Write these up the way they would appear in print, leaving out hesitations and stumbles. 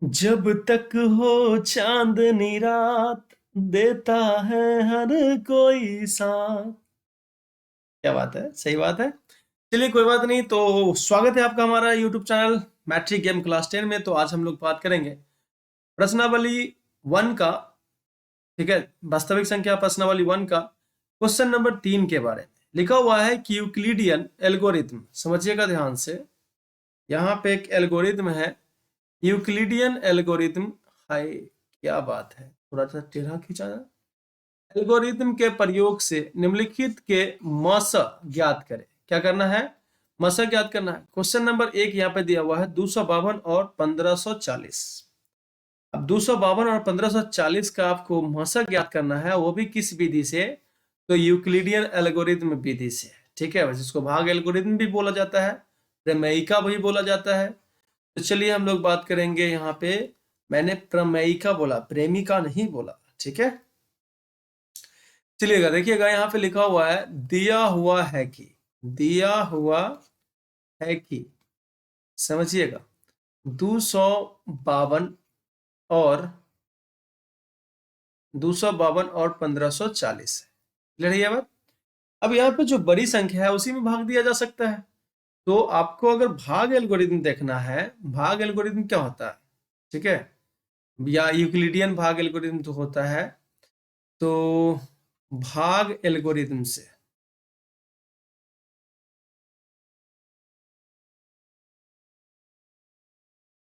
जब तक हो चांदनी रात देता है हर कोई साथ। क्या बात है, सही बात है। चलिए कोई बात नहीं, तो स्वागत है आपका हमारा YouTube channel matric game class 10 में। तो आज हम लोग बात करेंगे प्रश्नावली 1 का, ठीक है, वास्तविक संख्या प्रश्नावली 1 का क्वेश्चन नंबर 3 के बारे में लिखा हुआ है कि यूक्लिडियन एल्गोरिथम। समझिएगा ध्यान से, यहाँ पे एक एल्गोरिथम है, यूक्लिडियन एल्गोरिथम। हाय, क्या बात है, थोड़ा सा टेढ़ा खींचा जाए। एल्गोरिथम के प्रयोग से निम्नलिखित के मस ज्ञात करें। क्या करना है? मस ज्ञात करना है। क्वेश्चन नंबर 1 यहाँ पे दिया हुआ है 252 और 1540। अब 252 और 1540 का आपको मस ज्ञात करना है, वो भी किस विधि से? तो यूक्लिडियन एल्गोरिथम विधि से, ठीक है। जिसको भाग एल्गोरिथम भी बोला जाता है, प्रमेयिका भी बोला जाता है। तो चलिए हम लोग बात करेंगे यहाँ पे। मैंने प्रमेयिका बोला, प्रेमिका नहीं बोला, ठीक है। चलिएगा, देखिएगा यहाँ पे लिखा हुआ है दिया हुआ है कि, दिया हुआ है कि, समझिएगा 252 और 1540 है। क्लियर है ये बात? अब यहाँ पे जो बड़ी संख्या है उसी में भाग दिया जा सकता है। तो आपको अगर भाग एल्गोरिथम देखना है, भाग एल्गोरिथम क्या होता है, ठीक है, या यूक्लिडियन भाग एल्गोरिथम तो होता है। तो भाग एल्गोरिथम से,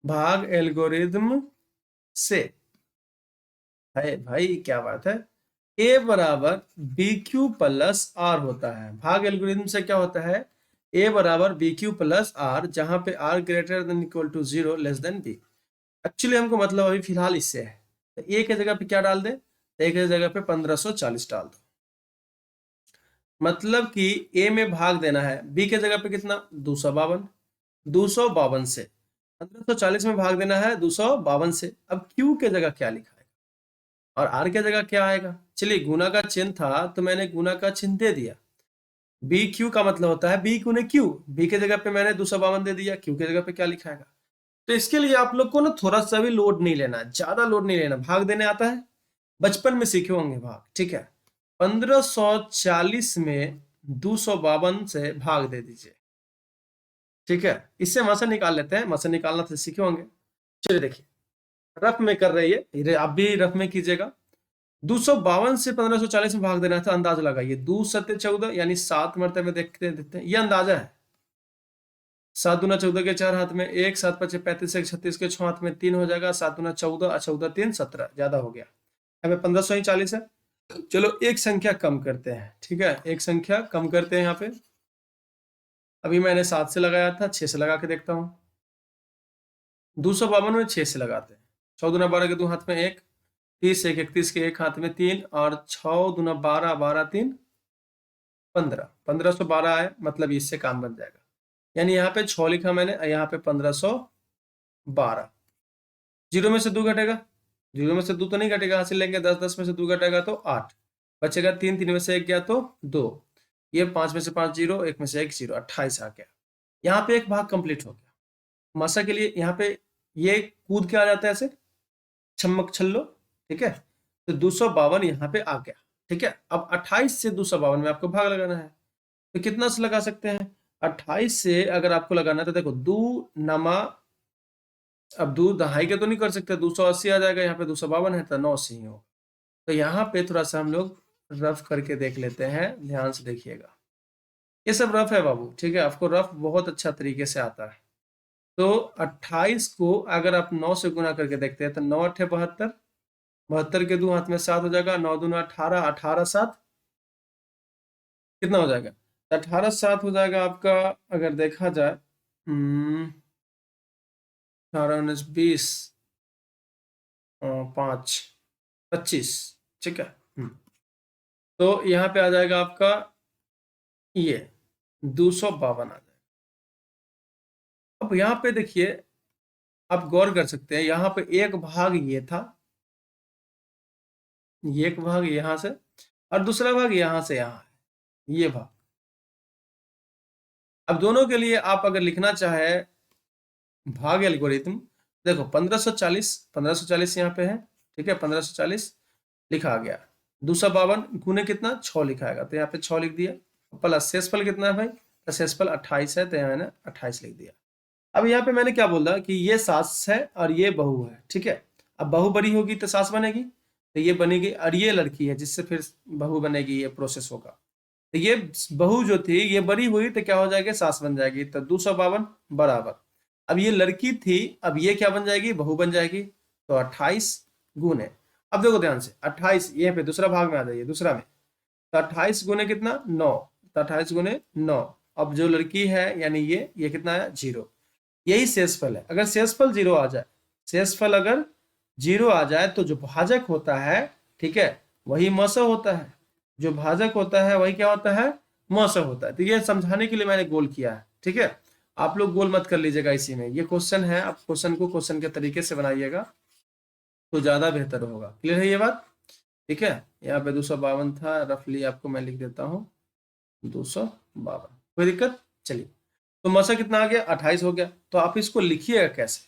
भाग एल्गोरिथम से है भाई, क्या बात है। ए बराबर बी क्यू प्लस आर होता है। भाग एल्गोरिथम से क्या होता है? ए बराबर बी क्यू प्लस आर, जहां पे R greater than equal to 0 less than B. Actually हमको मतलब अभी फिलहाल इससे है, तो ए के जगह पे क्या डाल दे? ए के जगह पे 1540 डाल दो। मतलब कि ए में भाग देना है, बी के जगह पे कितना? 252। 252 से 1540 में भाग देना है 252 से। अब क्यू के जगह क्या लिखा है और आर के जगह क्या आएगा? चलिए, गुना का चिन्ह था तो मैंने गुना का चिन्ह दे दिया। बी क्यू का मतलब होता है बी गुने क्यू। बी के जगह पे मैंने 252 दे दिया, क्यू के जगह पे क्या लिखाएगा? तो इसके लिए आप लोग को ना थोड़ा सा भी लोड नहीं लेना, ज्यादा लोड नहीं लेना। भाग देने आता है, बचपन में सीखे होंगे भाग, ठीक है। 1540 में 252 से भाग दे दीजिए, ठीक है। इससे मसा निकाल लेते हैं, मसा निकालना तो सीखे होंगे। चलिए देखिए, रफ में कर रही है, आप भी रफ में कीजिएगा। 252 से 1540 में भाग देना था, अंदाजा लगाइए। 2 सत्य 14, यानी 7 मरतबे देखते देते हैं, ये अंदाजा है। 7 दूना 14 के 4 हाथ में 1, 7 पचे 35, 1 36 के 6 हाथ में 3 हो जाएगा। 7 दूना 14, 14 3 17, ज्यादा हो गया। यहाँ पे 1540 है। चलो एक संख्या कम करते हैं, ठीक है, एक संख्या कम करते हैं यहाँ पे। अभी मैंने 7 से लगाया था, 6 से लगा के देखता हूँ। 252 में 6 से लगाते हैं। 6 दूना 12 के 2 हाथ में 1, 30 1 31 के 1 हाथ में 3, और 6 दूना 12, 12 3 15, 1512 है, मतलब इससे काम बन जाएगा। यानी यहाँ पे 6 लिखा मैंने, यहाँ पे 1512। जीरो में से 2 घटेगा, जीरो में से 2 तो नहीं घटेगा, हासिल लेंगे 10, 10 में से 2 घटेगा तो 8 बचेगा। 3, 3 में से 1 गया तो 2, ये 5 में से 5 जीरो, 1 में से 1 जीरो, 28 आ गया। यहाँ पे एक भाग कंप्लीट हो गया। मसा के लिए यहाँ पे ये कूद के आ जाता है ऐसे, छमक छल्लो, ठीक है। तो 252 यहाँ पे आ गया, ठीक है। अब 28 से 252 में आपको भाग लगाना है, तो कितना से लगा सकते हैं? 28 से अगर आपको लगाना है तो देखो, 2 नमा, अब 2 दहाई के तो नहीं कर सकते, 280 आ जाएगा। यहाँ पे 252 है तो 9 से ही हो। तो यहाँ पे थोड़ा सा हम लोग रफ करके देख लेते हैं, ध्यान से देखिएगा। ये सब रफ है बाबू, ठीक है, आपको रफ बहुत अच्छा तरीके से आता है। तो 28 को अगर आप 9 से गुना करके देखते हैं तो 9 अठे 72, 72 के 2 हाथ में 7 हो जाएगा। 9 दूना 18, 18 7 कितना हो जाएगा? 18 7 हो जाएगा आपका, अगर देखा जाए 18 19 20, 5 25, ठीक है। तो यहाँ पे आ जाएगा आपका ये 252 आ जाएगा। अब यहाँ पे देखिए, आप गौर कर सकते हैं, यहाँ पे एक भाग ये था, ये एक भाग यहाँ से, और दूसरा भाग यहाँ से यहाँ है, ये भाग। अब दोनों के लिए आप अगर लिखना चाहे भाग एल्गोरिथम, देखो 1540 यहाँ पे है, ठीक है, 1540 लिखा गया। 252 गुने कितना 6 लिखाएगा, तो यहाँ पे 6 लिख दिया। प्लस शेषफल कितना है भाई, तो शेषफल 28 है, तो यहाँ मैंने 28 लिख दिया। अब यहाँ पे मैंने क्या बोला कि ये सास है और ये बहू है, ठीक है। अब बहू बड़ी होगी तो सास बनेगी, तो ये बनेगी, और ये लड़की है जिससे फिर बहू बनेगी, ये प्रोसेस होगा। तो ये बहू जो थी ये बड़ी हुई तो क्या हो जाएगी, सास बन जाएगी, तो 252 बराबर। अब ये लड़की थी, अब ये क्या बन जाएगी, बहू बन जाएगी, तो 28 गुने, अब देखो ध्यान से 28, ये पे दूसरा भाग में आ जाइए, दूसरा में, तो 28 गुने कितना 9, तो 28 गुने 9। अब जो लड़की है यानी ये कितना है 0, यही शेषफल है। अगर शेषफल 0 आ जाए, शेषफल अगर 0 आ जाए तो जो भाजक होता है, ठीक है, वही मस होता है, जो भाजक होता है वही क्या होता है, मस होता है। तो ये समझाने के लिए मैंने गोल किया है, ठीक है। आप लोग गोल मत कर लीजिएगा इसी में, ये क्वेश्चन है, आप क्वेश्चन को क्वेश्चन के तरीके से बनाइएगा तो ज्यादा बेहतर होगा। क्लियर है ये बात, ठीक है। यहाँ पे 252 था, रफली आपको मैं लिख देता हूँ 252, कोई दिक्कत। चलिए, तो मसा कितना आ गया 28 हो गया। तो आप इसको लिखिएगा कैसे,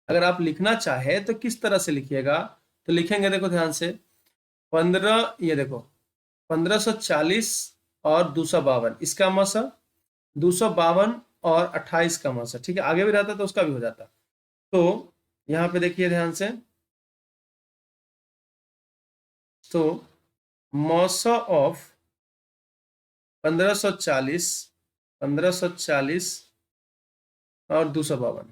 अगर आप लिखना चाहे तो किस तरह से लिखिएगा, तो लिखेंगे देखो ध्यान से, 15, ये देखो 1540 और 252 इसका मसा, 252 और 28 का मसा, ठीक है, आगे भी रहता तो उसका भी हो जाता। तो यहाँ पे देखिए ध्यान से, तो मौसा ऑफ 1540 और 252,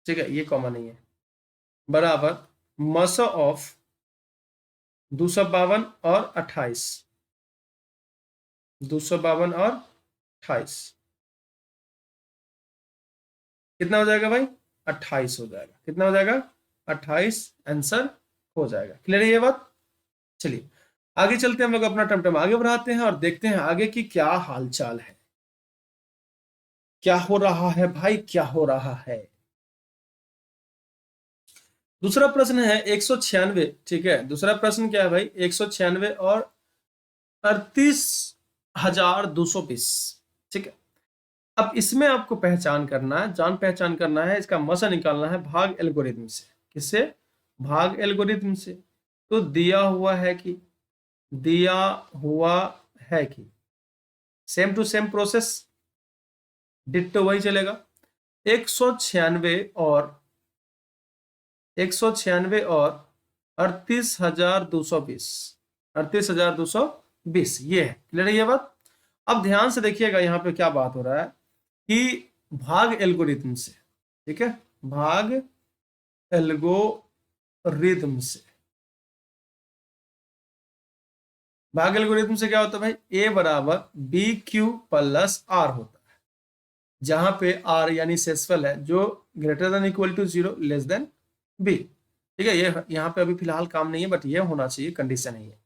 ठीक है, ये कॉमन नहीं है, बराबर मौसा ऑफ 252 और 28, 252 और 28 कितना हो जाएगा भाई, 28 हो जाएगा। कितना हो जाएगा, 28 आंसर हो जाएगा। क्लियर है ये बात। चलिए आगे चलते हैं, हम लोग अपना टमटम आगे बढ़ाते हैं और देखते हैं आगे की क्या हालचाल है, क्या हो रहा है भाई, क्या हो रहा है। दूसरा प्रश्न है 196, ठीक है, दूसरा प्रश्न क्या है भाई, 196 और 38,220, ठीक है। अब इसमें आपको पहचान करना है, जान पहचान करना है, इसका मसा निकालना है भाग एल्गोरिथम से। किससे, भाग एल्गोरिथम से। तो दिया हुआ है कि, दिया हुआ है कि, same to same process, ditto वही चलेगा। 196 और 38,220, 38,220 ये है। क्लियर है ये बात। अब ध्यान से देखिएगा यहाँ पे क्या बात हो रहा है कि भाग एल्गोरिथम से, ठीक है, भाग एल्गोरिथम से, भाग एल्गोरिथम से क्या होता है भाई, ए बराबर बी क्यू प्लस आर होता है, जहां पे आर यानी शेषफल है जो greater than equal to 0 less than B, ठीक है। ये यहाँ पे अभी फिलहाल काम नहीं है, बट ये होना चाहिए, कंडीशन है ये।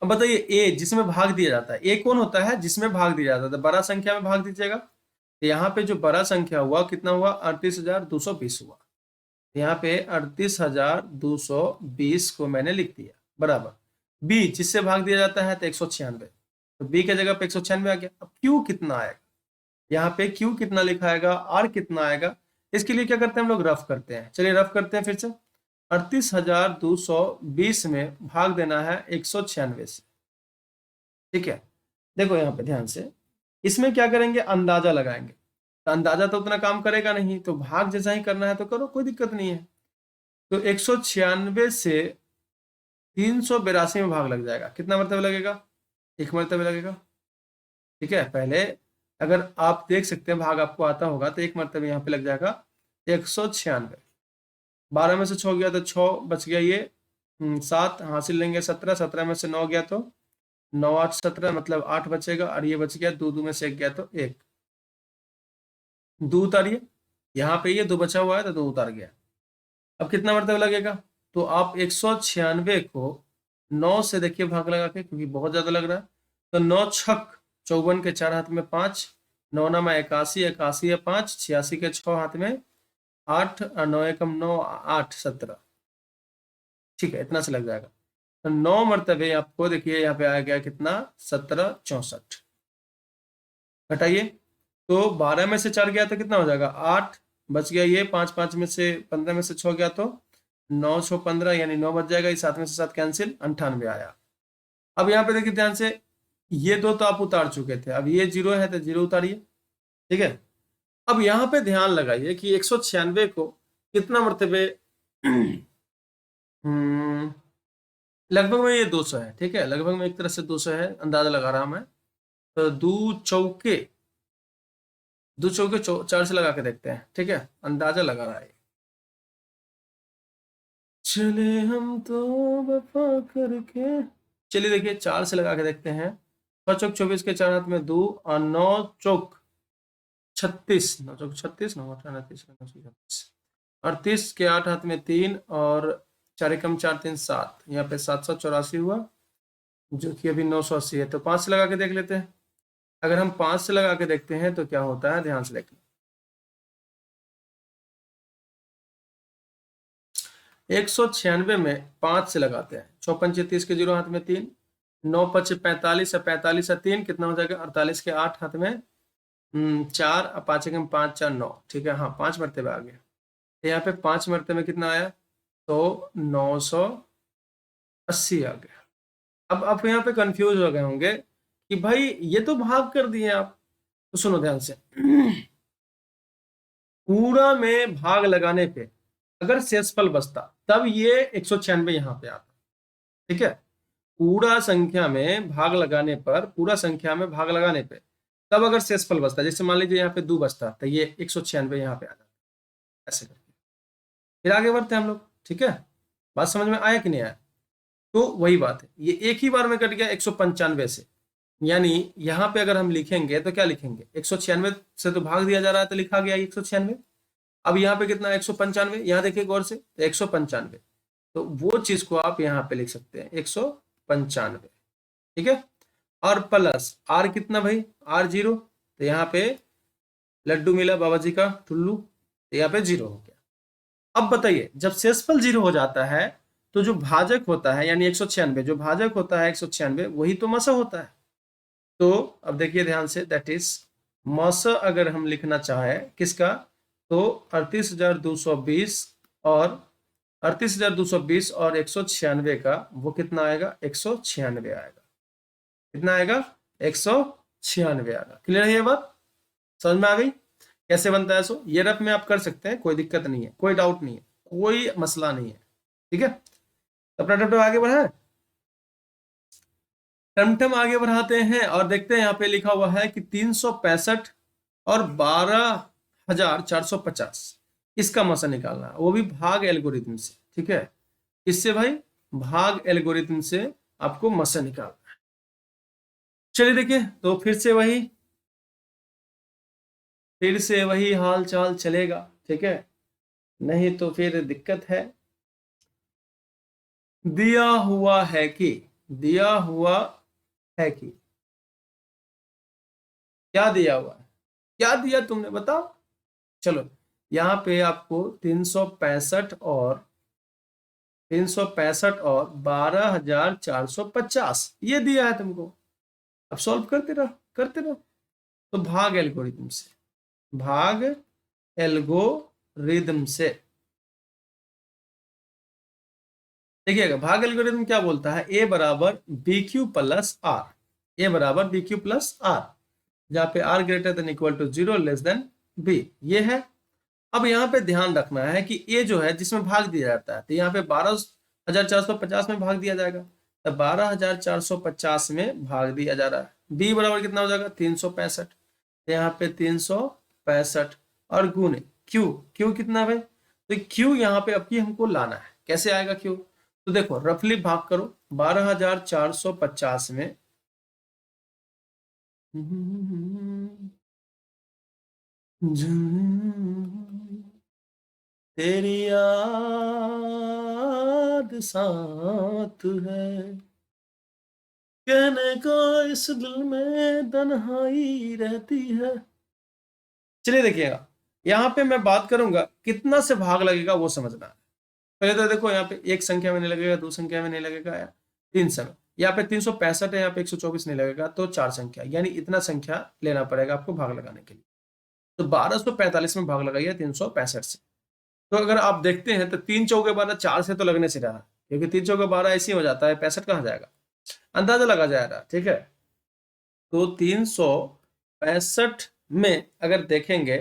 अब बताइए ए जिसमें भाग दिया जाता है, ए कौन होता है जिसमें भाग दिया जाता है, तो बड़ा संख्या में भाग दीजिएगा। तो यहाँ पे जो बड़ा संख्या हुआ कितना हुआ, 38,220 हुआ। यहाँ पे 38,220 को मैंने लिख दिया, बराबर बी जिससे भाग दिया जाता है तो 196, तो बी के जगह पे 196 आ गया। अब क्यू कितना आएगा, यहाँ पे क्यू कितना लिखाएगा, आर कितना आएगा, इसके लिए क्या करते हैं हम लोग, रफ करते हैं। चलिए रफ करते हैं फिर से। 38,220 में भाग देना है 196 से, ठीक है। देखो यहाँ पे ध्यान से, इसमें क्या करेंगे, अंदाजा लगाएंगे, तो अंदाजा तो उतना काम करेगा नहीं, तो भाग जैसा ही करना है तो करो, कोई दिक्कत नहीं है। तो 196 से 382 में भाग लग जाएगा, कितना मरतबे लगेगा, एक मरतबे लगेगा, ठीक है। पहले अगर आप देख सकते हैं भाग आपको आता होगा तो एक मरतबे यहाँ पे लग जाएगा 196, 12 में से 6 गया तो 6 बच गया, ये 7 हासिल लेंगे 17, 17 में से 9 गया तो 9 8 17, मतलब 8 बचेगा, और ये बच गया 2 2 में से 1 गया तो 1, 2 उतारिए, यहाँ पे ये 2 बचा हुआ है तो 2 उतार गया। अब कितना मरतबा लगेगा, तो आप 196 को 9 से देखिए भाग लगा के, क्योंकि बहुत ज्यादा लग रहा है, तो 9 छक 54 के 4 हाथ में 5, 9 नामा 81, 81 है 5, 86 के 6 हाथ में 8, और 9 एकम 9, 8 17, ठीक है, इतना से लग जाएगा। तो 9 मरतबे आपको देखिए यहाँ पे आ गया कितना, 17 64, घटाइए, तो 12 में से 4 गया तो कितना हो जाएगा 8, बच गया ये 5 5 में से 15 में से 6 गया तो 9 6 15 यानी 9 बच जाएगा। ये 7 में से 7 कैंसिल, 98 आया। अब यहाँ पे देखिए ध्यान से, ये दो तो आप उतार चुके थे, अब ये 0 है तो 0 उतारिए, ठीक है। अब यहाँ पे ध्यान लगाइए कि 196 को कितना मरतबे लगभग में ये 200 है, ठीक है, लगभग में एक तरह से 200 है, अंदाजा लगा रहा मैं। तो दो चौके 4 से लगा के देखते हैं, ठीक है, अंदाजा लगा रहा है। चले हम तो वफा करके, चलिए देखिए 4 से लगा के देखते हैं। 6 चौक 24 के 4 हाथ में 2 और 9 चौक 36, 9 चौक 36, 9 8 29 36 और 30 के 8 हाथ में 3 और 4 एकम 4 3 7, यहाँ पे 784 हुआ, जो कि अभी 980 है। तो 5 से लगा के देख लेते हैं। अगर हम 5 से लगा के देखते हैं तो क्या होता है, ध्यान से देखिए। 196 में 5 से लगाते हैं, 6 पंचे 30 के 0 हाथ में 3, 9 5 45 है, 45 है 3 कितना हो जाएगा, 48 के 8 हाथ में 4 और 5 एकम 5 4 9, ठीक है, हाँ 5 मरतबे आ गया। तो यहाँ पे 5 मरतबे कितना आया, तो 980 आ गया। अब आप यहाँ पे कंफ्यूज हो गए होंगे कि भाई ये तो भाग कर दिए आप। तो सुनो ध्यान से, पूरा में भाग लगाने पे अगर शेषफल बचता तब ये 196 यहाँ पे आता, ठीक है। पूरा संख्या में भाग लगाने पर, पूरा संख्या में भाग लगाने पे तब अगर शेषफल बचता, जैसे मान लीजिए यहाँ पे 2 बचता तो ये 196 यहाँ पे आ जाता, ऐसे करके। फिर आगे बढ़ते हैं हम लोग, ठीक है। बात समझ में आया कि नहीं आया? तो वही बात है, ये एक ही बार में कट गया 195 से, यानी यहाँ पे अगर हम लिखेंगे तो क्या लिखेंगे, 196 से तो भाग दिया जा रहा है तो लिखा गया 196। अब यहाँ पे कितना 195, यहाँ देखिए गौर से, 195, तो वो चीज को आप यहाँ पे लिख सकते हैं 195, ठीक है। और प्लस आर कितना भाई, आर 0, तो यहाँ पे लड्डू मिला बाबा जी का टुल्लू, तो यहाँ पे 0 हो गया। अब बताइए, जब शेषफल 0 हो जाता है तो जो भाजक होता है यानी 196, जो भाजक होता है 196 वही तो मस होता है। तो अब देखिए ध्यान से, दैट इज मस अगर हम लिखना चाहे किसका, तो 38,220 और 38,220 और 196 का वो कितना आएगा, 196 आएगा। कितना आएगा, 196 आएगा। क्लियर है ये बात, समझ में आ गई कैसे बनता है? सो ये रफ में आप कर सकते हैं, कोई दिक्कत नहीं है, कोई डाउट नहीं है, कोई मसला नहीं है, ठीक है। अपना टमटम आगे बढ़ाए, टमटम आगे बढ़ाते हैं और देखते हैं यहाँ पे लिखा हुआ है कि 365 और 12,450, इसका मसा निकालना है, वो भी भाग एल्गोरिथम से, ठीक है। इससे भाई, भाग एल्गोरिथम से आपको मसा निकालना है। चलिए देखिए, तो फिर से वही हाल चाल चलेगा, ठीक है, नहीं तो फिर दिक्कत है। दिया हुआ है कि, दिया हुआ है कि, क्या दिया हुआ है, क्या दिया तुमने बताओ। चलो यहाँ पे आपको 365 और 12,450 ये दिया है तुमको। अब सॉल्व करते रहो, करते रहो। तो भाग एल्गोरिथम से, भाग एल्गोरिथम से, देखिएगा भाग एल्गोरिथम क्या बोलता है, ए बराबर B Q plus R, A बराबर बी क्यू प्लस आर, जहां पे R greater than equal to 0 less than B, ये है। अब यहाँ पे ध्यान रखना है कि ए जो है जिसमें भाग दिया जाता है, तो यहाँ पे 12,450 में भाग दिया जाएगा, तो 12,450 में भाग दिया जा रहा है। बी बराबर कितना हो जाएगा, 365, तो यहाँ पे 365 और गुने क्यू, क्यू कितना है, तो क्यू यहाँ पे अब की हमको लाना है। कैसे आएगा क्यू, तो देखो रफली भाग करो 12,450 में तेरी याद साथ है, कहने को इस दिल में तन्हाई रहती है। चलिए देखिएगा, यहाँ पे मैं बात करूंगा कितना से भाग लगेगा वो समझना है। पहले तो देखो यहाँ पे एक संख्या में नहीं लगेगा, दो संख्या में नहीं लगेगा, या तीन संख्या, यहाँ पे 365 है, यहाँ पे 124 नहीं लगेगा, तो 4 संख्या, यानी इतना संख्या लेना पड़ेगा आपको भाग लगाने के लिए। तो 1245 में भाग लगाइए 365 से। तो अगर आप देखते हैं तो 3 चौके 12, 4 से तो लगने से रहा, क्योंकि 3 चौके 12 ऐसे ही हो जाता है, 65 कहाँ जाएगा, अंदाजा लगा जा रहा, ठीक है। तो 365 में अगर देखेंगे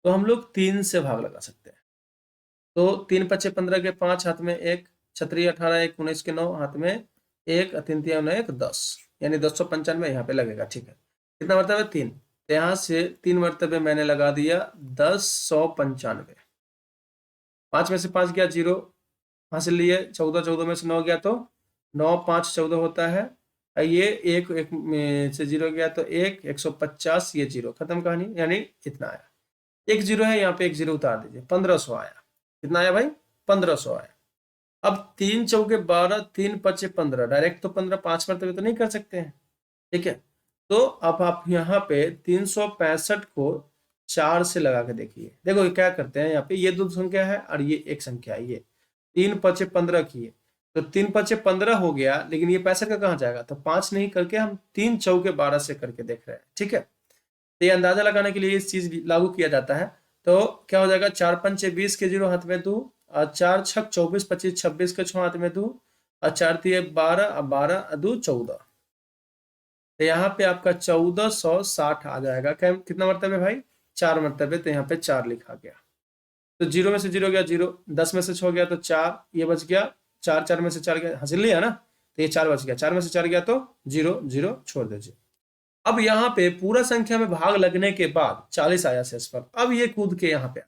तो हम लोग 3 से भाग लगा सकते हैं। तो 3 पच्चे 15 के 5 हाथ में 1, छत्री 18 1 19 के 9 हाथ में 1, 3 3 1 10, यानी 295 यहाँ पे लगेगा, ठीक है। कितना मरतबे 3, तो यहाँ से 3 मरतबे मैंने लगा दिया 1095। 5 में से 5 गया 0, हासिल लिए 14, 14 में से 9 गया तो 9 5 14 होता है। ये एक एक में से 0 गया तो 1, 150, ये 0, खत्म कहानी, यानी इतना आया। एक 0 है यहाँ पे, एक 0 उतार दीजिए, 1500 आया। कितना आया भाई, 1500 आया। अब 3 चौके 12, 3 पचे 15, डायरेक्ट तो 15 5 मरतबे तो नहीं कर सकते हैं, ठीक है। तो अब आप यहाँ पे 365 को 4 से लगा के देखिए, देखो क्या करते हैं, यहाँ पे ये 2 संख्या है और ये एक संख्या है, ये 3 पचे 15 किए तो 3 पचे 15 हो गया, लेकिन ये 65 का कहाँ जाएगा, तो 5 नहीं करके हम 3 चौके 12 से करके देख रहे हैं, ठीक है। तो ये अंदाजा लगाने के लिए इस चीज लागू किया जाता है। तो क्या हो जाएगा, 4 पंचे 20 के 0 हाथ में 2, और 4 छक 24 25 26 के 6 हाथ में 2, और 4 तिये 12 और 12 2 14। तो यहाँ पे आपका 1460 आ जाएगा। क्या कितना मरतबे भाई, 4 मरतबे, तो यहाँ पे 4 लिखा गया। तो 0 में से 0 गया 0, 10 में से 6 गया तो 4, ये बच गया 4, 4 में से 4 गया, हासिल लिया ना, तो ये 4 बच गया, 4 में से 4 गया तो 0 0 छोड़ दीजिए। अब यहाँ पे पूरा संख्या में भाग लगने के बाद 40 आया शेषफल, अब ये कूद के यहाँ पे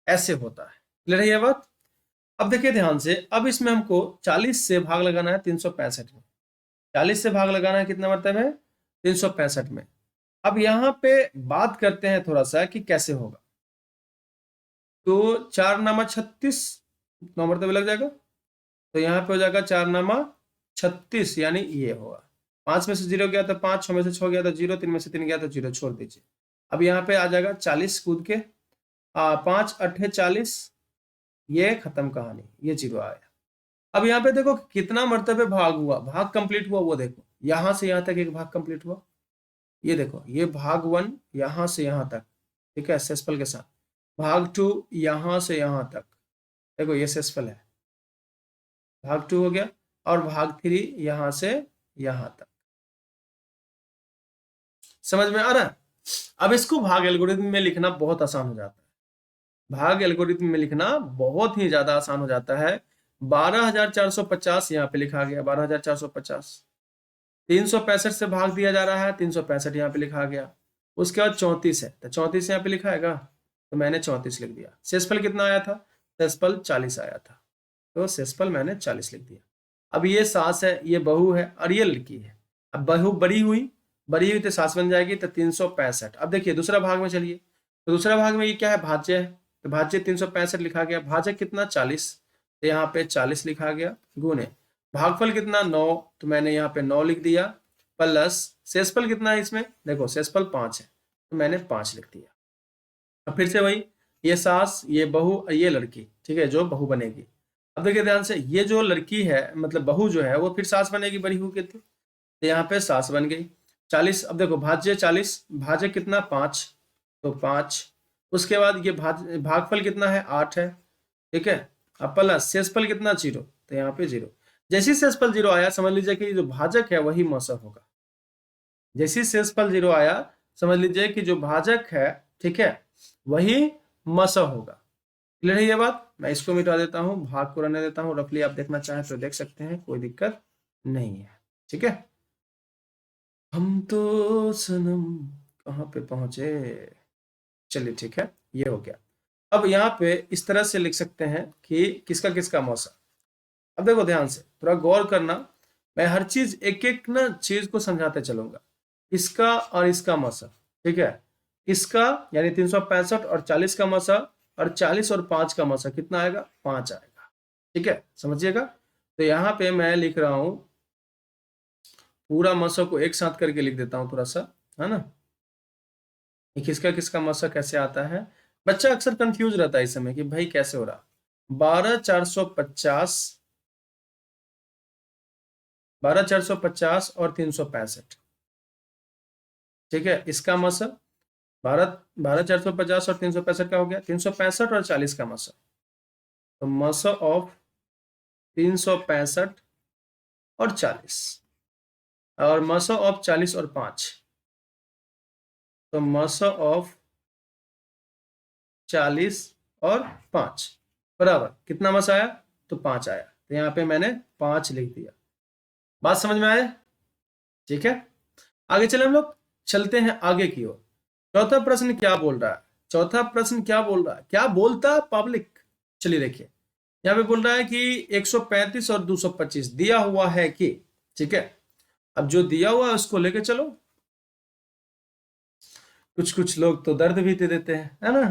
ऐसे होता है, क्लियर है ये बात। अब देखिए ध्यान से, अब इसमें हमको 40 से भाग लगाना है 365 में, 40 से भाग लगाना है कितना मतलब है, 365 में। अब यहाँ पे बात करते हैं थोड़ा सा कि कैसे होगा। तो 4 नामा 36, 9 मरतबे लग जाएगा, तो यहाँ पे हो जाएगा 4 नामा 36, यानी ये होगा। 5 में से 0 गया तो 5, 6 में से 6 गया तो 0, 3 में से 3 गया तो 0, छोड़ दीजिए। अब यहाँ पे आ जाएगा 40 कूद के, 5 8 40, ये खत्म कहानी, ये 0 आया। अब यहाँ पे देखो कितना मरतबे भाग हुआ, भाग कंप्लीट हुआ, वो देखो यहां से यहां तक एक भाग कंप्लीट हुआ, ये देखो ये भाग 1 यहां से यहां तक, ठीक है, सेसफल के साथ। भाग 2 यहां से यहां तक, देखो ये सेसफल है, भाग 2 हो गया। और भाग 3 यहां से यहां तक, समझ में आ रहा है। अब इसको भाग एल्गोरिथम में लिखना बहुत आसान हो जाता है, भाग एल्गोरिथम में लिखना बहुत ही ज्यादा आसान हो जाता है। 12,450 यहाँ पे लिखा गया, 12,450, 365 से भाग दिया जा रहा है, 365 यहाँ पे लिखा गया। उसके बाद 34 है, तो 34 यहाँ पे लिखा हैगा, तो मैंने 34 लिख दिया। शेषफल कितना आया था, शेषफल 40 आया था, तो शेषफल मैंने 40 लिख दिया। अब ये सास है, ये बहू है और ये लड़की है। अब बहू बड़ी हुई तो सास बन जाएगी, तो 365। अब देखिए दूसरा भाग में चलिए, तो दूसरा भाग में ये क्या है, भाज्य है, तो भाज्य 365 लिखा गया। भाजक कितना 40, तो यहाँ पे 40 लिखा गया, गुणे भागफल कितना 9, तो मैंने यहाँ पे 9 लिख दिया, प्लस शेषफल कितना है इसमें, देखो शेषफल 5 है, तो मैंने 5 लिख दिया। अब फिर से वही, ये सास, ये बहू, ये लड़की, ठीक है, जो बहू बनेगी। अब देखिए ध्यान से, ये जो लड़की है मतलब बहू जो है वो फिर सास बनेगी बड़ी हो के, तो यहाँ पे सास बन गई। 40, अब देखो भाज्य 40, भाजक कितना 5, तो 5। उसके बाद ये भागफल कितना है 8 है, ठीक है। अब प्लस शेषफल कितना 0, तो यहाँ पे 0। जैसे शेषफल 0 आया समझ लीजिए कि जो भाजक है वही मौसम होगा। जैसे शेषफल 0 आया समझ लीजिए कि जो भाजक है, ठीक है, वही मौसम होगा। क्लियर है ये बात। मैं इसको मिटा देता हूँ, भाग को रहने देता हूँ, रफली आप देखना चाहें तो देख सकते हैं, कोई दिक्कत नहीं है, ठीक है। हम तो सनम कहाँ पे पहुंचे, चलिए ठीक है, ये हो गया। अब यहाँ पे इस तरह से लिख सकते हैं कि किसका किसका मौसम। अब देखो ध्यान से थोड़ा गौर करना, मैं हर चीज एक एक ना चीज को समझाते चलूंगा। इसका और इसका मौसम, ठीक है, इसका यानी 365 और 40 का मौसम, और 40 और 5 का मौसम कितना आएगा, 5 आएगा, ठीक है, समझिएगा। तो यहाँ पे मैं लिख रहा हूं पूरा मौसम को एक साथ करके लिख देता हूँ थोड़ा सा, है ना, किसका किसका मौसम कैसे आता है। बच्चा अक्सर कंफ्यूज रहता है इस समय कि भाई कैसे हो रहा। 12,450, 12,450 और 365, ठीक है, इसका मस 12 450 और 365 का हो गया, 365 और 40 का मस, तो मस ऑफ 365 और 40, और मस ऑफ 40 और 5, तो मस ऑफ 40 और 5 बराबर कितना मस आया, तो 5 आया, तो यहाँ पे मैंने 5 लिख दिया। बात समझ में आया? ठीक है, आगे चले हम लोग, चलते हैं आगे की ओर। चौथा प्रश्न क्या बोल रहा है, चौथा प्रश्न क्या बोल रहा है, क्या बोलता है पब्लिक, चलिए देखिए, यहाँ पे बोल रहा है कि 135 और 225 दिया हुआ है कि, ठीक है, अब जो दिया हुआ है उसको लेके चलो। कुछ कुछ लोग तो दर्द भी दे देते हैं, है ना,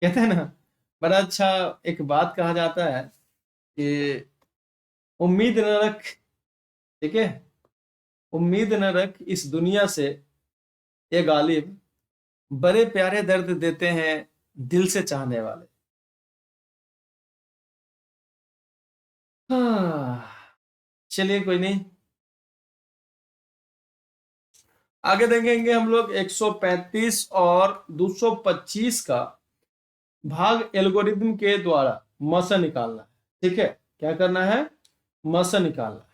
कहते हैं ना, बड़ा अच्छा एक बात कहा जाता है कि उम्मीद न रख, ठीक है, उम्मीद न रख इस दुनिया से ये गालिब, बड़े प्यारे दर्द देते हैं दिल से चाहने वाले। हाँ, चलिए कोई नहीं, आगे देखेंगे हम लोग 135 और 225 का भाग एल्गोरिथम के द्वारा मस निकालना है, ठीक है, क्या करना है, मस निकालना है।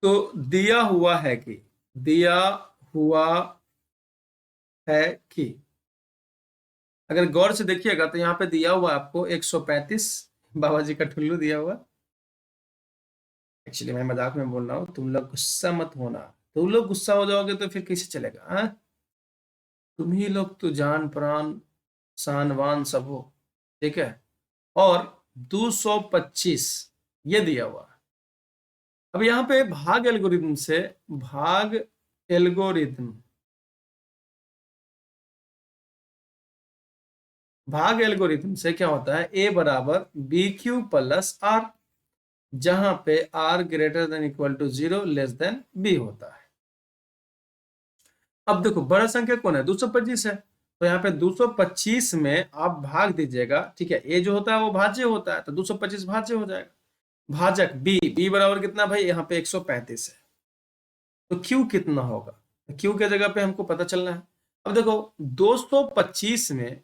तो दिया हुआ है कि, दिया हुआ है कि, अगर गौर से देखिएगा तो यहाँ पे दिया हुआ आपको 135, बाबा जी का ठुल्लू दिया हुआ, एक्चुअली मैं मजाक में बोल रहा हूँ, तुम लोग गुस्सा मत होना, तुम लोग गुस्सा हो जाओगे तो फिर कैसे चलेगा, हाँ, तुम ही लोग तो जान प्राण शानवान सब हो, ठीक है, और 225 ये दिया हुआ है। अब यहाँ पे भाग एल्गोरिथम से, भाग एल्गोरिथम, भाग एल्गोरिथम से क्या होता है, ए बराबर बी क्यू प्लस आर, जहां पे R greater than equal to 0 less than B होता है। अब देखो बड़ा संख्या कौन है, 225 है, तो यहाँ पे 225 में आप भाग दीजिएगा, ठीक है, ए जो होता है वो भाज्य होता है, तो 225 भाज्य हो जाएगा। भाजक बी, बी बराबर कितना भाई, यहाँ पे 135 है, तो क्यू कितना होगा, क्यू के जगह पे हमको पता चलना है। अब देखो 225 में,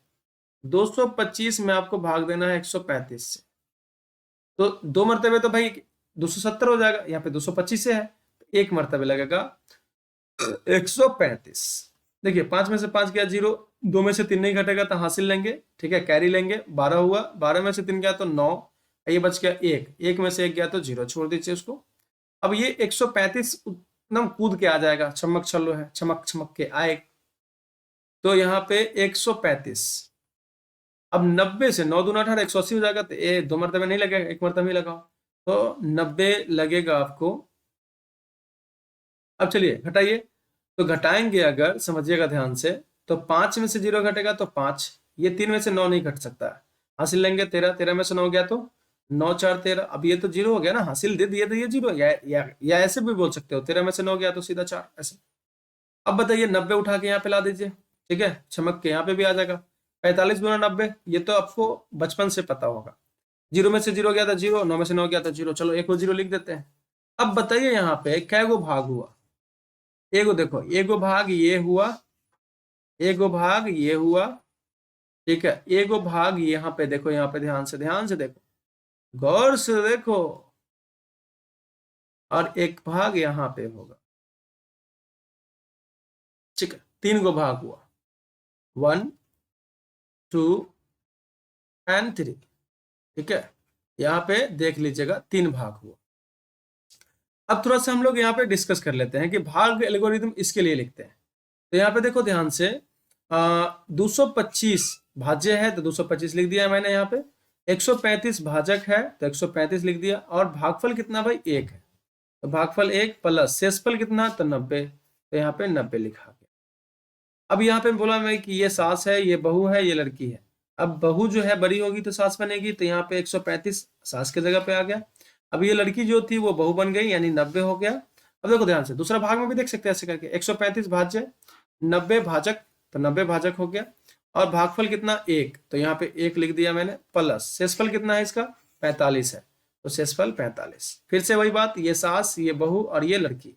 225 में आपको भाग देना है 135 से, तो दो मरतबे तो भाई 270 हो जाएगा, यहाँ पे 225 से है, एक मरतबे लगेगा 135। देखिए 5 में से 5 गया 0, 2 में से 3 नहीं घटेगा तो हासिल लेंगे, ठीक है, कैरी लेंगे, 12 हुआ, 12 में से 3 गया तो 9, ये बच गया 1, 1 में से 1 गया तो 0, छोड़ दीजिए उसको। अब ये 135 एकदम कूद के आ जाएगा, चमक चलो है, चमक चमक के आए, तो यहाँ पे 135, अब 90 से 9 दूना 18, 180 हो जाएगा, तो ये दो मरतबे नहीं लगेगा, एक मरतबे ही लगाओ, तो 90 लगेगा आपको। अब चलिए घटाइए, तो घटाएंगे अगर, समझिएगा ध्यान से, तो 5 में से 0 घटेगा तो 5, ये 3 में से 9 नहीं घट सकता है, हासिल लेंगे 13, 13 में से 9 गया तो 9 4 13, अब ये तो 0 हो गया ना, हासिल दे दिए तो ये 0, या ऐसे भी बोल सकते हो, 13 में से 9 गया तो सीधा 4 ऐसे। अब बताइए 90 उठा के यहाँ पे ला दीजिए, ठीक है, चमक के यहाँ पे भी आ जाएगा, 45 गुना 90, ये तो आपको बचपन से पता होगा, 0 में से 0 गया था 0, 9 में से 9 गया था 0, चलो एक और 0 लिख देते हैं। अब बताइए यहाँ पे कै गो भाग हुआ, एगो, देखो एगो भाग ये हुआ, एगो भाग ये हुआ, ठीक है, एगो भाग यहाँ पे देखो, यहाँ पे ध्यान से देखो, गौर से देखो, और एक भाग यहाँ पे होगा, ठीक है, 3 गो भाग हुआ, 1 2 एंड 3, ठीक है, यहाँ पे देख लीजिएगा 3 भाग हुआ। अब थोड़ा सा हम लोग यहाँ पे डिस्कस कर लेते हैं कि भाग एल्गोरिथम इसके लिए लिखते हैं, तो यहाँ पे देखो ध्यान से, 225 भाज्य है तो 225 लिख दिया है मैंने, यहाँ पे 135 भाजक है तो 135 लिख दिया, और भागफल कितना भाई 1 है, तो भागफल 1 प्लस शेषफल कितना, तो 90, तो यहाँ पे 90 लिखा गया। अब यहाँ पे बोला मैं कि ये सास है, ये बहू है, ये लड़की है, अब बहू जो है बड़ी होगी तो सास बनेगी, तो यहाँ पे 135 सास के जगह पे आ गया, अब ये लड़की जो थी वो बहू बन गई, यानी 90 हो गया। अब देखो ध्यान से, दूसरा भाग में भी देख सकते हैं ऐसे करके, 135 भाज्य 90 भाजक, तो 90 भाजक हो गया, और भागफल कितना 1, तो यहाँ पे 1 लिख दिया मैंने, प्लस शेषफल कितना है इसका 45 है, तो शेषफल 45, फिर से वही बात, ये सास, ये बहू और ये लड़की,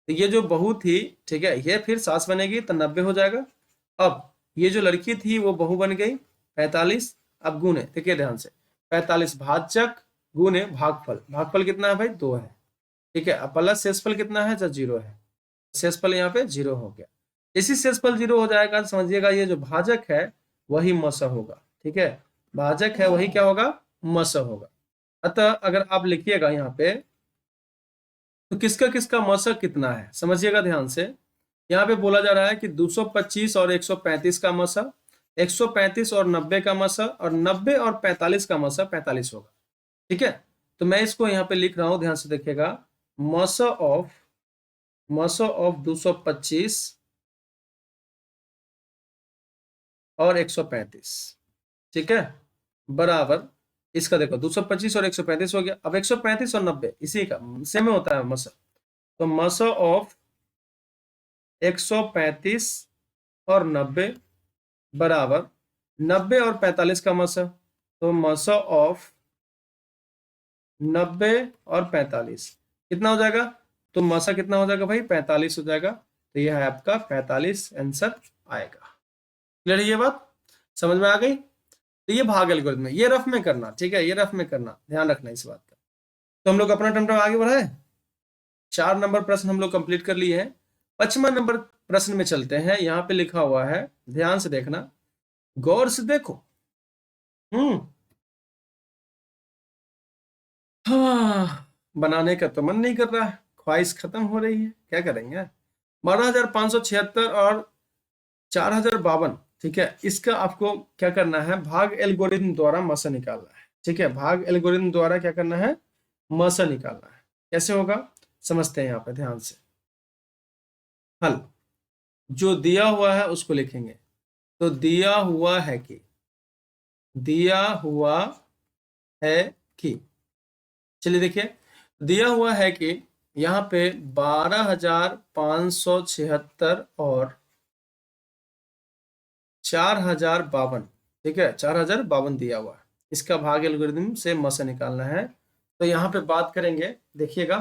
तो ये जो बहू थी, ठीक है, ये फिर सास बनेगी तो 90 हो जाएगा। अब ये जो लड़की थी वो बहू बन गई 45। अब गुने, देखिए ध्यान से, 45 भाजक गुने भागफल, भागफल कितना है भाई 2 है, ठीक है। अब प्लस शेषफल कितना है, जब 0 है, शेषफल यहाँ पे 0 हो गया। इसी शेषफल 0 हो जाएगा तो समझिएगा ये जो भाजक है वही मस होगा, ठीक है, भाजक है वही क्या होगा, मस होगा। अतः अगर आप लिखिएगा यहाँ पे तो किसका किसका मौसक कितना है समझिएगा ध्यान से। यहाँ पे बोला जा रहा है कि 225 और 135 का मौसक, 135 और 90 का मौसक, और 90 और 45 का मौसक 45 होगा, ठीक है। तो मैं इसको यहाँ पे लिख रहा हूं, ध्यान से देखिएगा, मौसक ऑफ 225 और 135, ठीक है, बराबर इसका देखो 225 और 135 हो गया। अब 135 और 90 इसी का सेम होता है मौसक, तो मौसक ऑफ 135 और 90 बराबर 90 और 45 का मसा, तो मसा ऑफ 90 और 45 कितना हो जाएगा, तो मसा कितना हो जाएगा भाई 45 हो जाएगा। तो यह है आपका 45 आंसर आएगा। क्लियर है ये बात, समझ में आ गई। तो ये भाग एल्गोरिथम है, ये रफ में करना, ठीक है, ये रफ में करना, ध्यान रखना इस बात का। तो हम लोग अपना टमटम आगे बढ़ाए, 4 नंबर प्रश्न हम लोग कंप्लीट कर लिए हैं। 5वां नंबर प्रश्न में चलते हैं। यहाँ पे लिखा हुआ है, ध्यान से देखना, गौर से देखो। हाँ, बनाने का तो मन नहीं कर रहा है, ख्वाहिश खत्म हो रही है, क्या करेंगे। 12,576 और 4,052, ठीक है, इसका आपको क्या करना है, भाग एल्गोरिथम द्वारा मसा निकालना है, ठीक है, भाग एल्गोरिथम द्वारा क्या करना है, मसा निकालना है। कैसे होगा समझते हैं यहाँ पे ध्यान से। हल जो दिया हुआ है उसको लिखेंगे। तो दिया हुआ है कि, दिया हुआ है कि, चलिए देखिए, दिया हुआ है कि यहाँ पे 12,576 और 4,052, ठीक है, 4,052 दिया हुआ है। इसका भाग एल्गोरिथम से मसा निकालना है। तो यहाँ पे बात करेंगे, देखिएगा,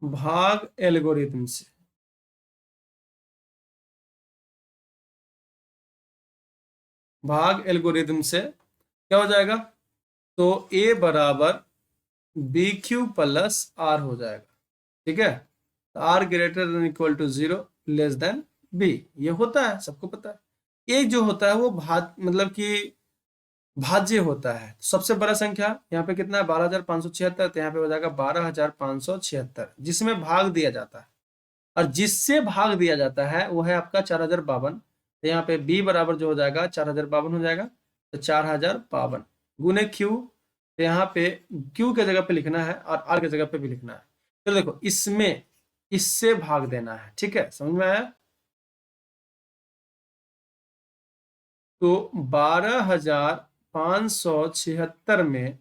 भाग एल्गोरिथम से, भाग एल्गोरिथम से क्या हो जाएगा, तो ए बराबर बी क्यू प्लस आर हो जाएगा, ठीक है। R greater than equal to 0 less than B, ये होता है सबको पता है। एक जो होता है वो मतलब कि भाज्य होता है। सबसे बड़ा संख्या यहाँ पे कितना है 12,576, तो यहाँ पे हो जाएगा 12,576 जिसमें भाग दिया जाता है, और जिससे भाग दिया जाता है वो है आपका 4,052। तो यहाँ पे बी बराबर जो हो जाएगा 4,052 हो जाएगा, तो 4,052 गुने क्यू, तो यहाँ पे क्यू के जगह पे लिखना है और आर के जगह पे भी लिखना है। तो देखो इसमें इससे भाग देना है, ठीक है, समझ में आया। तो 12,576 में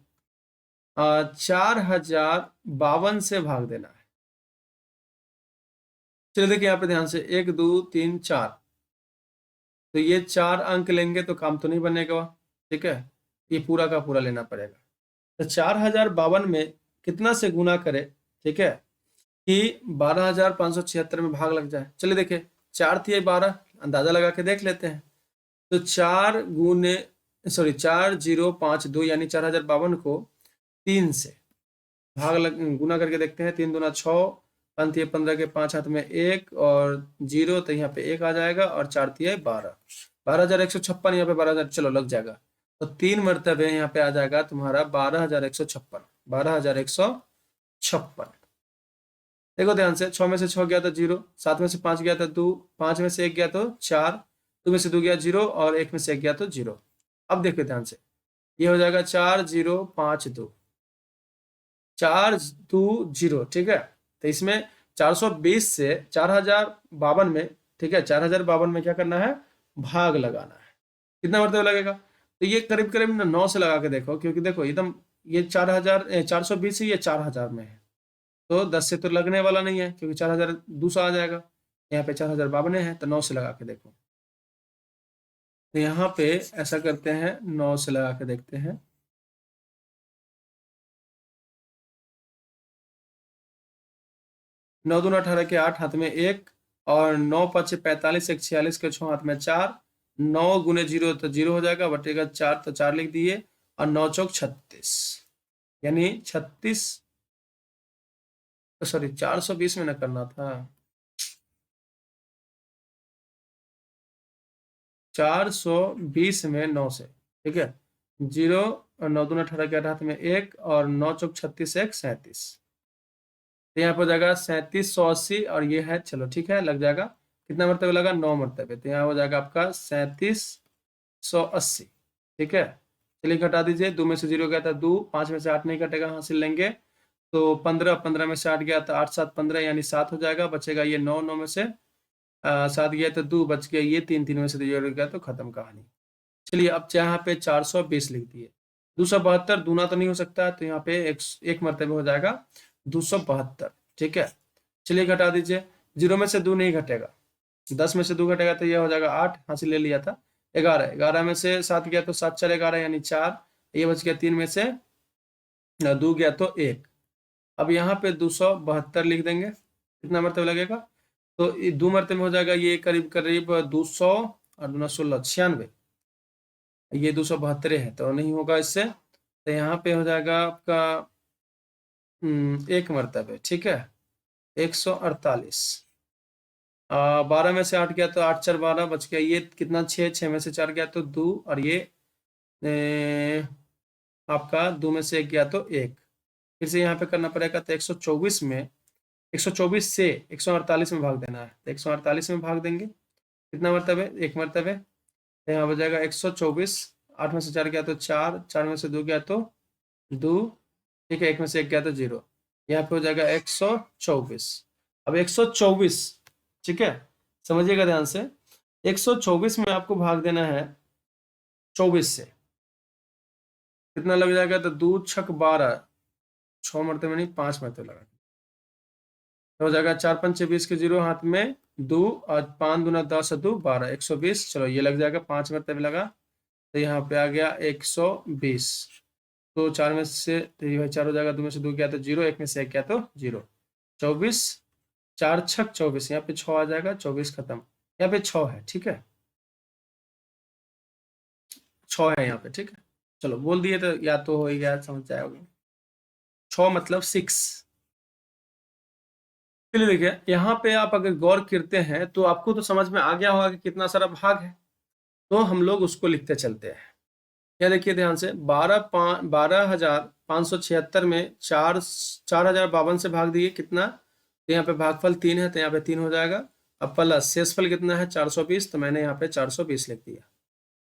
4,052 से भाग देना है। चलिए देखिए यहाँ पे ध्यान से, 1 2 3 4, तो ये 4 अंक लेंगे तो काम तो नहीं बनेगा, ठीक है, ये पूरा का पूरा लेना पड़ेगा। तो 4,052 में कितना से गुना करे, ठीक है, कि 12,576 में भाग लग जाए। चलिए देखिए, 4 थी 12, अंदाजा लगा के देख लेते हैं। तो 4,052 यानी 4,052 को 3 से गुना करके देखते हैं। 3 दूना 6, 5 15 के 5 हाथ में 1 और 0, तो यहाँ पे 1 आ जाएगा, और 4 थी 12, 12,156, यहाँ पे 12,000 चलो लग जाएगा। तो 3 मरतबे यहाँ पे आ जाएगा तुम्हारा 12,156, 12,156। देखो ध्यान से, 6 में से 6 गया तो 0, 7 में से 5 गया तो 2, 5 में से 1 गया तो 4, 2 में से 2 गया 0, और 1 में से 1 गया तो 0। अब देखो ध्यान से, ये हो जाएगा 4,052, 4,2,0, ठीक है। तो इसमें 420 से 4,052 में, ठीक है, 4,052 में क्या करना है, भाग लगाना है। कितना मरतबा लगेगा, तो ये करीब करीब 9 से लगा के देखो, क्योंकि देखो एकदम ये 4,000 420 ही, ये 4,000 में है, तो 10 से तो लगने वाला नहीं है, क्योंकि 4,000 दूसरा आ जाएगा। यहाँ पे 4,052 है, तो 9 से लगा के देखो। तो यहाँ पे ऐसा करते हैं, 9 से लगा के देखते हैं। 9 दूना 18 के 8 हाथ में 1 और 9 5 45 1 46 के 6 हाथ में 4। 9 गुने 0 तो 0 हो जाएगा, बटेगा 4 तो 4 लिख दिए और 9 चौक 36, यानी 36, सॉरी 420 में न करना था, 420 में 9 से, ठीक है। 0 और 9 दूना 18 के 8 हाथ में 1 और 9 चौक 36 1 37, तो यहाँ पर हो जाएगा 3780 और ये है, चलो ठीक है लग जाएगा। कितना मरतबे लगा? 9 मरतबे, तो यहाँ हो जाएगा आपका 3780, ठीक है। चलिए घटा दीजिए, 2 में से 0 गया था 2, 5 में से 8 नहीं कटेगा, हासिल लेंगे तो 15, 15 में से 8 गया तो 8 7 15 यानी 7 हो जाएगा, बचेगा ये 9, 9 में से 7 गया तो 2 बच गया, ये 3, 3 में से 0 गया तो खत्म कहानी। चलिए अब यहाँ पे 420 लिख दिए। 272 दूना तो नहीं हो सकता, तो यहाँ पे एक मरतबे हो जाएगा 272, ठीक है। चलिए घटा दीजिए, 0 में से 2 नहीं घटेगा, 10 में से 2 घटेगा तो यह हो जाएगा 8, हासिल ले लिया था। 11, 11 में से 7 गया तो 7 4 11 यानी 4, ये बच गया 3 में से 2 गया तो 1। अब यहाँ पे 272 लिख देंगे, कितना मरतबे लगेगा? तो 2 मरतबे हो जाएगा, ये करीब करीब 200 और 2 16 96, ये 272 है तो नहीं होगा इससे, तो यहाँ पे हो जाएगा आपका एक मरतबे, ठीक है, 148। 12 में से 8 गया तो 8 4 12 बच गया, ये कितना 6, 6 में से 4 गया तो 2 और ये आपका 2 में से 1 गया तो 1, फिर से यहाँ पे करना पड़ेगा, तो 124 में 124 से 148 में भाग देना है, तो 148 में भाग देंगे, कितना मरतबे? एक मरतबे, तो यहाँ हो जाएगा 124, 8 में से 4 गया तो 4, 4 में से 2 गया तो 2, ठीक है, 1 में से 1 गया तो 0, यहाँ पे हो जाएगा 124। अब 124, ठीक है, समझिएगा ध्यान से, 124 में आपको भाग देना है 24 से, कितना लग जाएगा? तो 2 छक 12, 6 मरतबे नहीं 5 मरतबे लगा, तो हो जाएगा 4 5 20 के 0 हाथ में 2 और 5 दूना 10 2 12, 120, चलो ये लग जाएगा, 5 मरतबे लगा, तो यहाँ पे आ गया 120। तो 4 में से 4 हो जाएगा, 2 में से 2 गया तो 0, 1 में से 1 गया तो 0, 24, 4 छक 24, यहाँ पे 6 आ जाएगा, 24 खत्म, यहाँ पे 6 है, ठीक है, 6 है यहाँ पे, ठीक है। चलो बोल दिए तो या तो हो ही गया, समझ जाओगे, 6 मतलब 6। चलिए देखिए, यहाँ पे आप अगर गौर करते हैं तो आपको तो समझ में आ गया होगा कि कितना सारा भाग है, तो हम लोग उसको लिखते चलते हैं। क्या देखिए ध्यान से, 12,576 में 4,052 से भाग दिए, कितना? तो यहाँ पे भागफल 3 है तो यहाँ पे 3 हो जाएगा। अब प्लस शेषफल कितना है? 420, तो मैंने यहाँ पे 420 लिख दिया।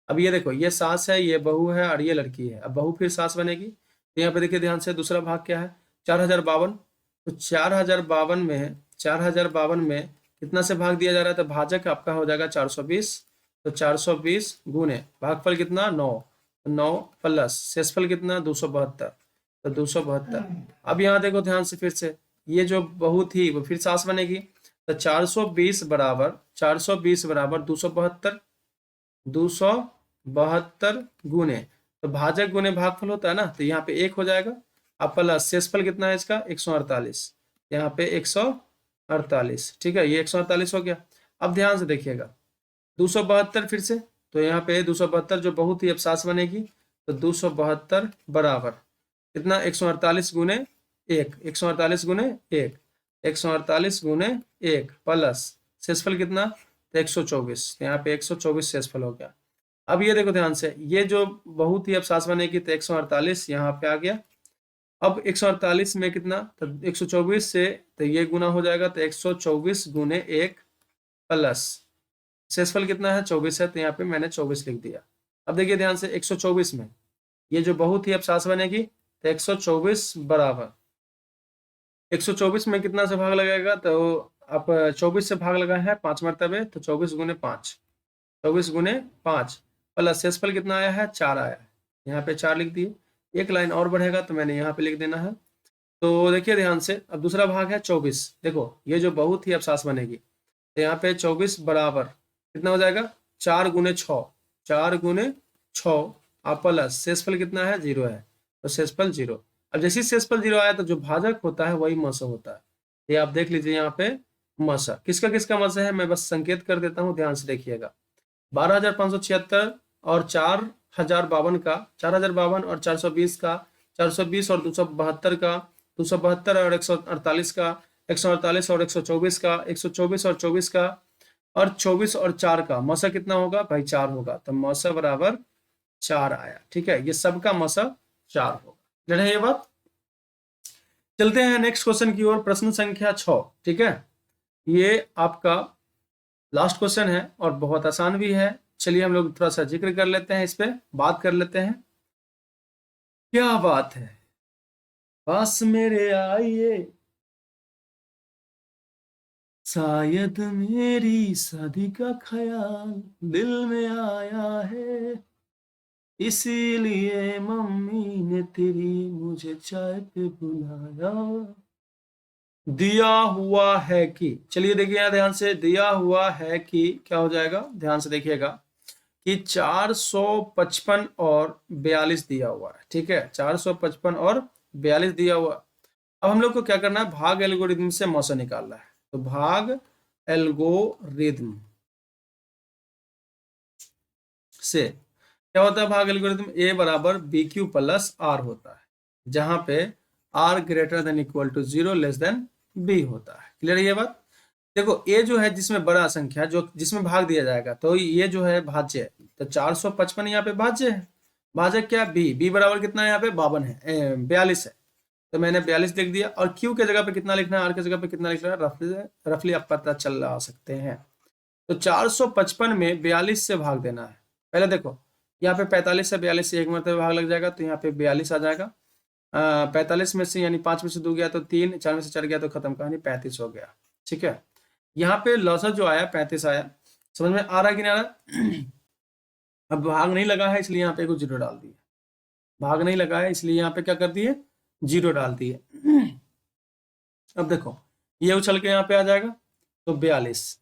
अब ये देखो, ये सास है, ये बहू है और ये लड़की है, अब बहू फिर सास बनेगी, तो यहाँ पे देखिए ध्यान से, दूसरा भाग क्या है? 4,052, तो 4,052 में कितना से भाग दिया जा रहा है? तो भाजक आपका हो जाएगा 420, तो 420 गुने भागफल कितना? 9, 9 प्लस शेषफल कितना? 272, तो 272। अब यहाँ देखो ध्यान से, फिर से ये जो बहू थी वो फिर सास बनेगी, तो 420 बराबर 272, 272 गुने, तो भाजक गुने भागफल होता है ना, तो यहाँ पे 1 हो जाएगा। अब प्लस शेषफल कितना है इसका? 148, यहाँ पे 148, ठीक है, ये 148 हो गया। अब ध्यान से देखिएगा, 272 फिर से, तो यहाँ पे 272 जो बहुत ही अब सास बनेगी, तो 272 बराबर कितना? 148 गुने 1, 148 गुने 1, 148 गुने 1 प्लस शेषफल कितना? तो 124, यहाँ पे 124 शेषफल हो गया। अब ये देखो ध्यान से, ये जो बहुत ही अब सास बनेगी, तो 148 यहाँ पे आ गया। अब 148 में कितना? तो 124 से तो ये गुना हो जाएगा, तो 124 गुने 1 प्लस शेषफल कितना है? 24 है, तो यहाँ पे मैंने 24 लिख दिया। अब देखिए ध्यान से, 124 में ये जो बहुत ही अब सास बनेगी, तो 124 बराबर 124 में कितना से भाग लगाएगा? तो आप 24 से भाग लगा है 5 मरतबे, तो 24 गुने 5, 24 गुने 5 प्लस शेषफल कितना आया है? 4 आया है, यहाँ पे 4 लिख दिए। एक लाइन और बढ़ेगा तो मैंने यहाँ पे लिख देना है। तो देखिए ध्यान से, अब दूसरा भाग है 24, देखो ये जो बहुत ही अब सास बनेगी, तो यहाँ पे 24 बराबर कितना हो जाएगा? 4 गुने 6, 4 गुने 6 आप प्लस शेषफल कितना है? 0 है, तो शेषफल 0। अब जैसे शेषफल 0 आया तो जो भाजक होता है वही मौसम होता है, ये आप देख लीजिए यहाँ पे मसा, किसका किसका मसा है मैं बस संकेत कर देता हूँ, ध्यान से देखिएगा। 12,576 और 4,052 का, 4,052 और 420 का, 420 और 272 का, 272 और 148 का, 148 और 124 का, 124 और 24 का, और 24 और 4 का मसा कितना होगा भाई 4 होगा, तो मसा बराबर 4 आया। ठीक है, ये सबका मसा 4 होगा। क्लियर है ये बात? चलते हैं नेक्स्ट क्वेश्चन की ओर, प्रश्न संख्या 6। ठीक है, ये आपका लास्ट क्वेश्चन है और बहुत आसान भी है। चलिए हम लोग थोड़ा सा जिक्र कर लेते हैं, इस पे बात कर लेते हैं। क्या बात है, पास मेरे आइए, शायद मेरी शादी का ख्याल दिल में आया है, इसीलिए मम्मी ने तेरी मुझे चाय पे बुलाया। दिया हुआ है कि, चलिए देखिए यहाँ ध्यान से, दिया हुआ है कि क्या हो जाएगा, ध्यान से देखिएगा कि 455 और 42 दिया हुआ है। ठीक है, 455 और 42 दिया हुआ। अब हम लोग को क्या करना है, भाग एल्गोरिथम से मौसा निकालना है। तो भाग एल्गोरिथम से क्या होता है, भाग एल्गोरिथम ए बराबर बी क्यू प्लस आर होता है, जहां पे R greater than equal to 0 less than B होता है। क्लियर है ये बात? देखो ए जो है जिसमें बड़ा संख्या जो जिसमें भाग दिया जाएगा, तो ये जो है भाज्य है, तो 455 यहाँ पे भाज्य है। भाजक क्या, बी बराबर कितना है यहाँ पे 52 है, 42 है, तो मैंने 42 लिख दिया। और क्यू के जगह पे कितना लिखना है, आर के जगह पे कितना लिखना है, रफली आप पता चल सकते हैं। तो 455 में 42 से भाग देना है। पहले देखो यहाँ पे 45 से 42 से एक मरतबा भाग लग जाएगा, तो यहाँ पे 42 आ जाएगा। 45 में से यानी 5 में से 2 गया तो 3, 4 में से 4 गया तो खत्म कहानी, 35 हो गया। ठीक है, यहाँ पे लौसर जो आया 35 आया, समझ में आ रहा है कि नहीं आ रहा? अब भाग नहीं लगा है इसलिए यहाँ पे कुछ 0 डाल दिए, भाग नहीं लगा है इसलिए यहाँ पे क्या कर दिए, 0 डाल दिए। अब देखो ये उछल के यहाँ पे आ जाएगा, तो 42।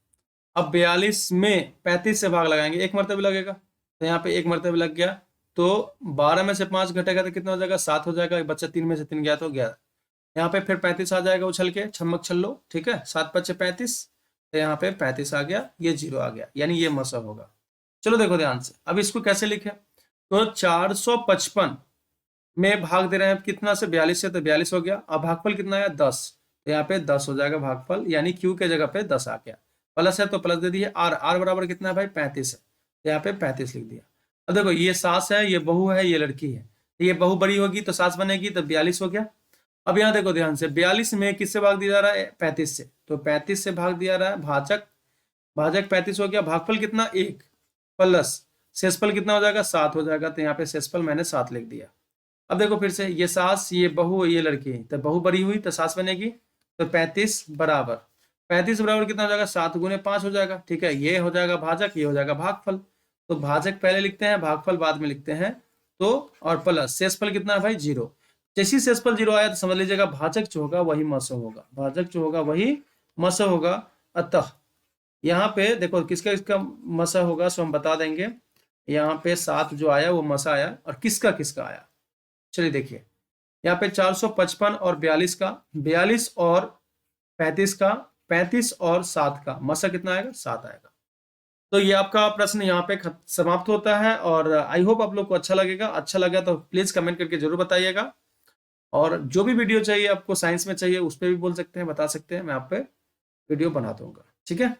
अब 42 में 35 से भाग लगाएंगे, एक मरतबे लगेगा, तो यहाँ पे एक मरतबे लग गया, तो 12 में से 5 घटेगा तो कितना हो जाएगा, 7 हो जाएगा। बच्चा 3 में से 3 गया तो 11। यहाँ पे फिर 35 आ जाएगा उछल के, छमक छल्लो। ठीक है, 7 5 35, तो यहाँ पे 35 आ गया, ये 0 आ गया, यानी ये मसा होगा। चलो देखो ध्यान से, अब इसको कैसे लिखे, तो 455 में भाग दे रहे हैं कितना से, 42 से, तो 42 हो गया। अब भागफल कितना है 10, तो यहाँ पे 10 हो जाएगा भागफल, यानी क्यू के जगह पे 10 आ गया। प्लस है तो प्लस दे दिए, आर बराबर कितना है भाई 35 है, तो यहाँ पे 35 लिख दिया। अब देखो ये सास है, ये बहू है, ये लड़की है, ये बहू बड़ी होगी तो सास बनेगी, तो 42 हो गया। अब यहाँ देखो ध्यान से, 42 में किससे भाग दिया जा रहा है, 35 से, तो 35 से भाग दिया रहा है, भाजक भाजक 35 हो गया। भागफल कितना 1, प्लस शेषफल कितना हो जाएगा 7 हो जाएगा, तो यहाँ पे शेषफल मैंने 7 लिख दिया। अब देखो फिर से, ये सास, ये बहू, ये लड़की, तो बहू बड़ी हुई तो सास बनेगी, तो 35 बराबर कितना हो जाएगा, 7 गुने 5 हो जाएगा। ठीक है, ये हो जाएगा भाजक, ये हो जाएगा भागफल, तो भाजक पहले लिखते हैं, भागफल बाद में लिखते हैं। तो और प्लस शेषफल कितना है भाई 0। जैसे ही शेषफल 0 आया तो समझ लीजिएगा भाजक जो होगा वही मस होगा, भाजक जो होगा वही मस होगा। अतः यहाँ पे देखो किसका किसका मसा होगा, सो हम बता देंगे। यहाँ पे 7 जो आया वो मसा आया, और किसका किसका आया, चलिए देखिए यहाँ पे 455 और 42 का, 42 और 35 का, 35 और 7 का मसा कितना आएगा, 7 आएगा। तो ये आपका प्रश्न यहाँ पे समाप्त होता है, और आई होप आप लोग को अच्छा लगेगा। अच्छा लगा तो प्लीज कमेंट करके जरूर बताइएगा, और जो भी वीडियो चाहिए आपको साइंस में चाहिए उस पर भी बोल सकते हैं, बता सकते हैं, मैं आप पे वीडियो बना दूंगा। ठीक है।